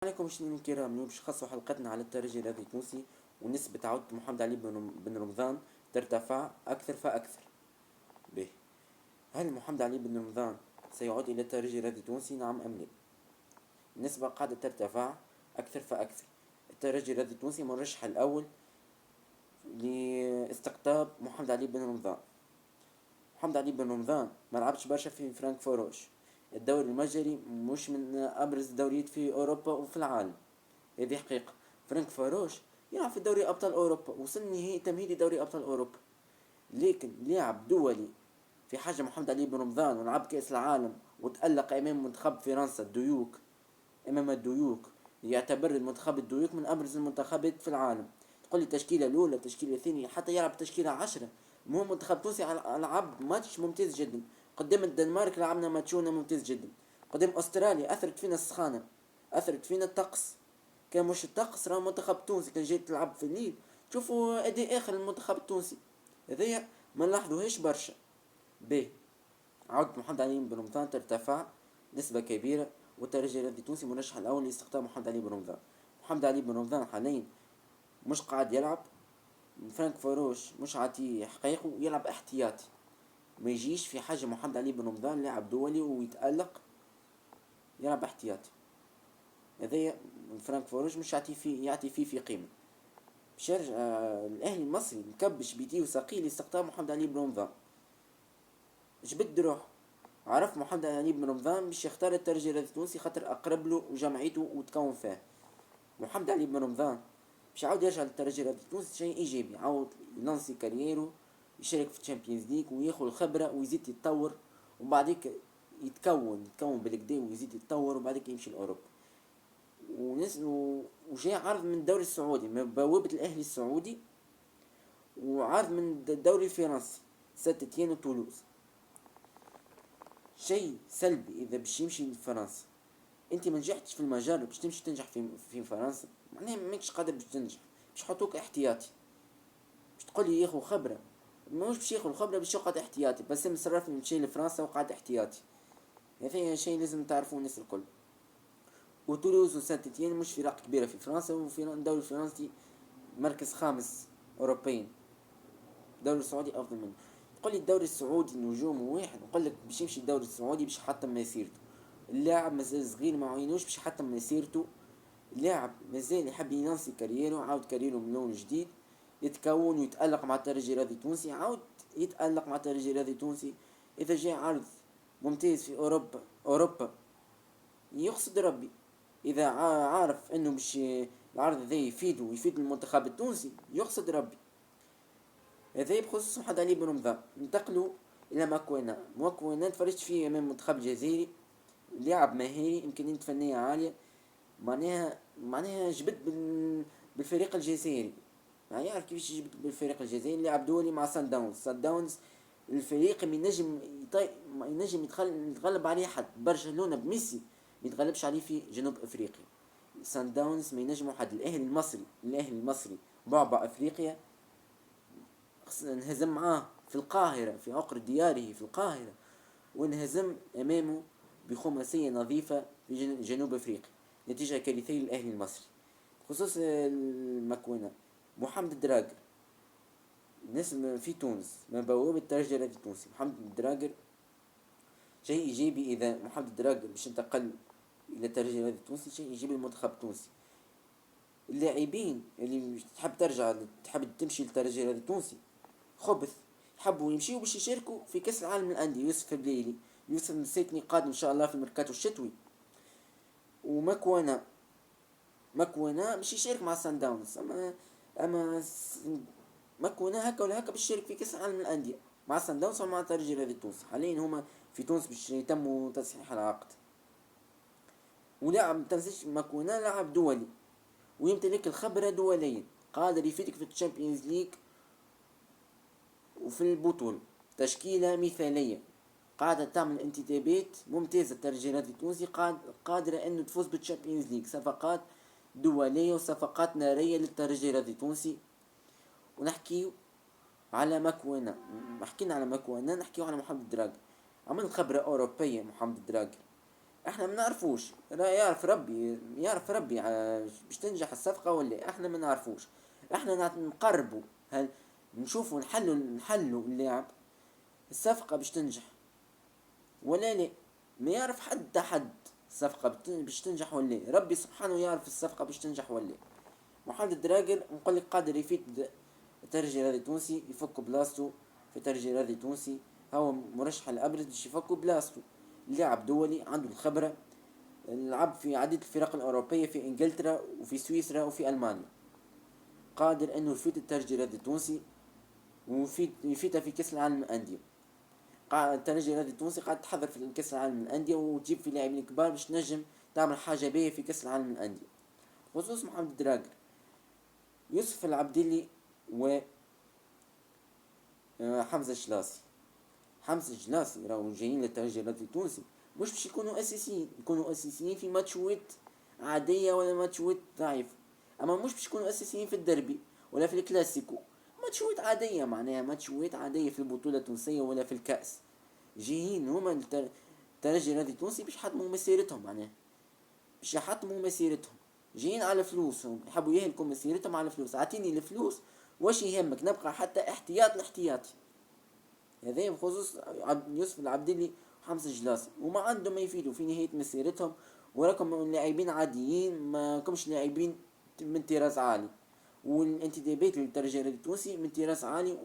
عليكم مشاهدينا الكرام. اليوم باش نخصصوا حلقتنا على الترجي الرياضي التونسي، ونسبة عودة محمد علي بن رمضان ترتفع أكثر فأكثر. به، هل محمد علي بن رمضان سيعود إلى الترجي الرياضي التونسي، نعم أم لا؟ النسبة قاعدة ترتفع أكثر فأكثر. الترجي الرياضي التونسي مرشح الأول لاستقطاب محمد علي بن رمضان. محمد علي بن رمضان ما لعبش برشا في فرانكفوروش. الدوري المجري مش من أبرز الدوريات في أوروبا وفي العالم، هذه حقيقة. فرانك فاروش يلعب في دوري أبطال أوروبا، وصل نهائي تمهيدي دوري أبطال أوروبا، لكن لاعب دولي في حاجة محمد علي بن رمضان، ولعب كأس العالم وتألق أمام منتخب فرنسا الديوك. أمام الديوك، يعتبر المنتخب الديوك من أبرز المنتخبات في العالم. تقول لي التشكيلة الأولى، التشكيلة الثانية، حتى يلعب تشكيلة 10. المهم منتخب تونسي لعب ماتش ممتاز جدا قدام الدنمارك، لعبنا ماتشونا ممتاز جدا. قدام أستراليا أثرت فينا السخانة، أثرت فينا الطقس. كان مش الطقس، راه منتخب تونسي كان جاي تلعب في الليل. شوفوا ادي اخر المنتخب التونسي هذايا، ما نلاحظوهاش برشا. ب عودة محمد علي بن رمضان ترتفع نسبة كبيرة، والترجي الرياضي التونسي مرشح الأول لاستقطاب محمد علي بن رمضان. محمد علي بن رمضان حاليا مش قاعد يلعب. فرانك فاروش مش عاطيه حقيقه، يلعب احتياطي. ما يجيش في حاجة محمد علي بن رمضان لاعب دولي ويتألق، يلعب احتياطي. هذايا فرانك فاروش مش يعطي فيه في قيمة. شارج الأهلي المصري مكبش بيديه وثقيل استقطاب محمد علي بن رمضان. جبد روح، عرف محمد علي بن رمضان باش يختار الترجي الرياضي التونسي خاطر أقرب له وجمعيته وتكون فيه. محمد علي بن رمضان باش يعاود يرجع للترجي الرياضي التونسي شيء إيجابي، يعاود يلانسي كاريرو، يشارك في الشامبيونز ليج وياخذ الخبرة ويزيد يتطور، وبعديك يتكون بالكدا ويزيد يتطور، وبعديك يمشي لأوروبا. وجاء عرض من الدوري السعودي من بوابة الأهلي السعودي، وعرض من الدوري الفرنسي سانت تيان وتولوز. شيء سلبي اذا باش يمشي لفرنسا. انت ما نجحتش في المجال باش تمشي تنجح في فرنسا، معناها ماكش قادر باش تنجح، باش يحطوك احتياطي. باش تقول لي ياخذ خبره، مش باش ياخذ خبره، باش يقعد احتياطي. بس مصرف مشي لفرنسا وقعد احتياطي. هذا شيء لازم تعرفوه الناس الكل. وتولوز وسانت تيان مش فرق كبيره في فرنسا، وفي الدوري الفرنسي مركز خامس اوروبيا. الدوري السعودي افضل منه. تقول لي الدوري السعودي نجوم واحد، نقول لك باش يمشي الدوري السعودي باش يحطم مسيرته. اللاعب مازال صغير، ما عينوش باش يحطم مسيرته. اللاعب مازال يحب ينصي كاريرو، عاود كاريرو من لون جديد، يتكون ويتألق مع الترجي الرياضي التونسي، عاود يتألق مع الترجي الرياضي التونسي. إذا جاء عرض ممتاز في أوروبا يقصد ربي. إذا عارف إنه باش العرض ذا يفيده ويفيد المنتخب التونسي يقصد ربي. هذا بخصوص محمد علي بن رمضان. ننتقلوا إلى ماكونا تفرجت فيه أمام المنتخب الجزائري. لاعب مهاري، إمكانيات فنية عالية. معناها جبت بالفريق الجزائري، يعني يعرف كيفاش يجبد بالفريق الجزائري. لاعب دولي مع سان داونز الفريق ينجم يتغلب عليه حد. برشلونة بميسي ما يتغلبش عليه في جنوب افريقيا. سان داونز ما ينجموا حد. الاهلي المصري بعبع افريقيا، انهزم معاه في القاهرة، في عقر دياره في القاهرة، وانهزم أمامه بخماسية نظيفة في جنوب أفريقيا. نتيجة كارثية للأهلي المصري. خصوص المكونة محمد الدراجر، الناس في تونس من بوابة الترجي الرياضي التونسي. محمد الدراجر شيء إيجابي. إذا محمد الدراجر باش انتقل إلى الترجي الرياضي التونسي شيء إيجابي للمنتخب التونسي. اللاعبين اللي تحب ترجع، تحب تمشي للترجي الرياضي التونسي خبث، يحبوا يمشيوا باش يشاركوا في كأس العالم للأندية. يوسف بليلي، يوسف مسيتني قادم إن شاء الله في الميركاتو الشتوي. ومكونا باش يشارك مع سان داونز. أما مكونا هكا ولا هكا باش يشارك في كأس العالم للأندية مع سان داونز ومع الترجي الرياضي التونسي. حاليا هما في تونس باش يتموا تصحيح العقد. ولاعب متنسيش مكونا لاعب دولي ويمتلك الخبرة دوليا، قادر يفيدك في الشامبيونز ليج وفي البطولة. تشكيلة مثالية قاعدة تعمل انتدابات ممتازة. الترجيلات التونسي قادرة انه تفوز بالتشامبيونز ليج. صفقات دولية وصفقات نارية للترجيلات التونسي. ونحكيو على مكونة. حكينا على مكونة، نحكيو على محمد الدراجر. عمل خبرة أوروبية محمد الدراجر. احنا ما نعرفوش، لا يعرف ربي، يعرف ربي باش تنجح الصفقة ولا احنا ما نعرفوش. احنا نقربوا، هل نشوفوا نحلوا اللعب، الصفقة باش تنجح ولا لا. ما يعرف حد الصفقة باش تنجح ولا لا. ربي سبحانه يعرف الصفقة باش تنجح ولا لا. محمد الدراجر نقول لك قادر يفيد الترجي الرياضي التونسي، يفك بلاصتو في الترجي الرياضي التونسي. هو مرشح الابرز باش يفك بلاصتو، لاعب دولي عنده الخبرة، لعب في عديد الفرق الأوروبية في إنجلترا وفي سويسرا وفي ألمانيا. قادر أنه يفيد الترجي الرياضي التونسي ويفيدها في كأس العالم للأندية. الترجي الرياضي التونسي قاعد تحضر في كأس العالم للأندية وتجيب في لاعبين كبار باش تنجم تعمل حاجة باهية في كأس العالم للأندية. خصوص محمد الدراجر، يوسف العبدلي و حمزة الجلاسي. حمزة الجلاسي راهو جايين للترجي الرياضي التونسي مش باش يكونوا أساسيين، يكونوا أساسيين في ماتشوات عادية ولا ماتشوات ضعيفة، أما مش باش يكونوا أساسيين في الدربي ولا في الكلاسيكو. ماتشوات عادية، معناها ماتشوات عادية في البطولة التونسية ولا في الكأس. جايين هما الترجي الرياضي التونسي باش يحطموا مسيرتهم، معناها باش يحطموا مسيرتهم. جايين على فلوسهم، يحبوا يهلكوا مسيرتهم على فلوس. اعطيني الفلوس واش يهمك، نبقى حتى احتياطي. هذا بخصوص يوسف العبدلي وحمزة الجلاسي، وما عندهم ما يفيدوا في نهاية مسيرتهم. وراكم لاعبين عاديين، ما كمش لاعبين من طراز عالي. والانتدابات للترجي التونسي من طراز عالي،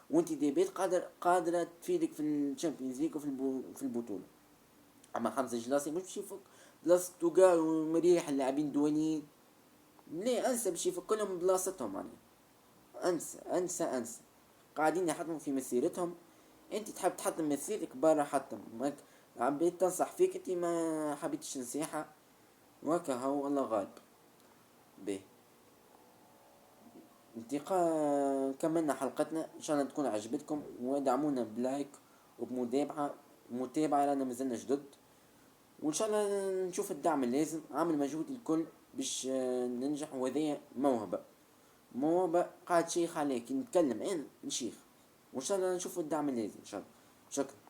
وانتدابات قادرة تفيدك في الشامبيونز ليج وفي البطولة. اما حمزة الجلاسي مش باش يفك بلاصتو كاع ومريح اللاعبين الدوليين، لا انسى باش يفك لهم بلاصتهم يعني. انسى قاعدين يحطموا في مسيرتهم. انت تحب تحطم مسيرتك برا، حطم ماك. عبيت تنصح فيك انت ما حبيتش نصيحة، وهكا هو الله غالب. به انتقاء كملنا حلقتنا، ان شاء الله تكون عجبتكم، ودعمونا بلايك وبمتابعة لنا مازلنا جدد. وان شاء الله نشوف الدعم اللازم، عامل مجهود الكل باش ننجح. وهذه موهبة قاعد شيخ عليك، نتكلم انا نشيخ، وان شاء الله نشوف الدعم اللازم ان شاء الله. شكرا.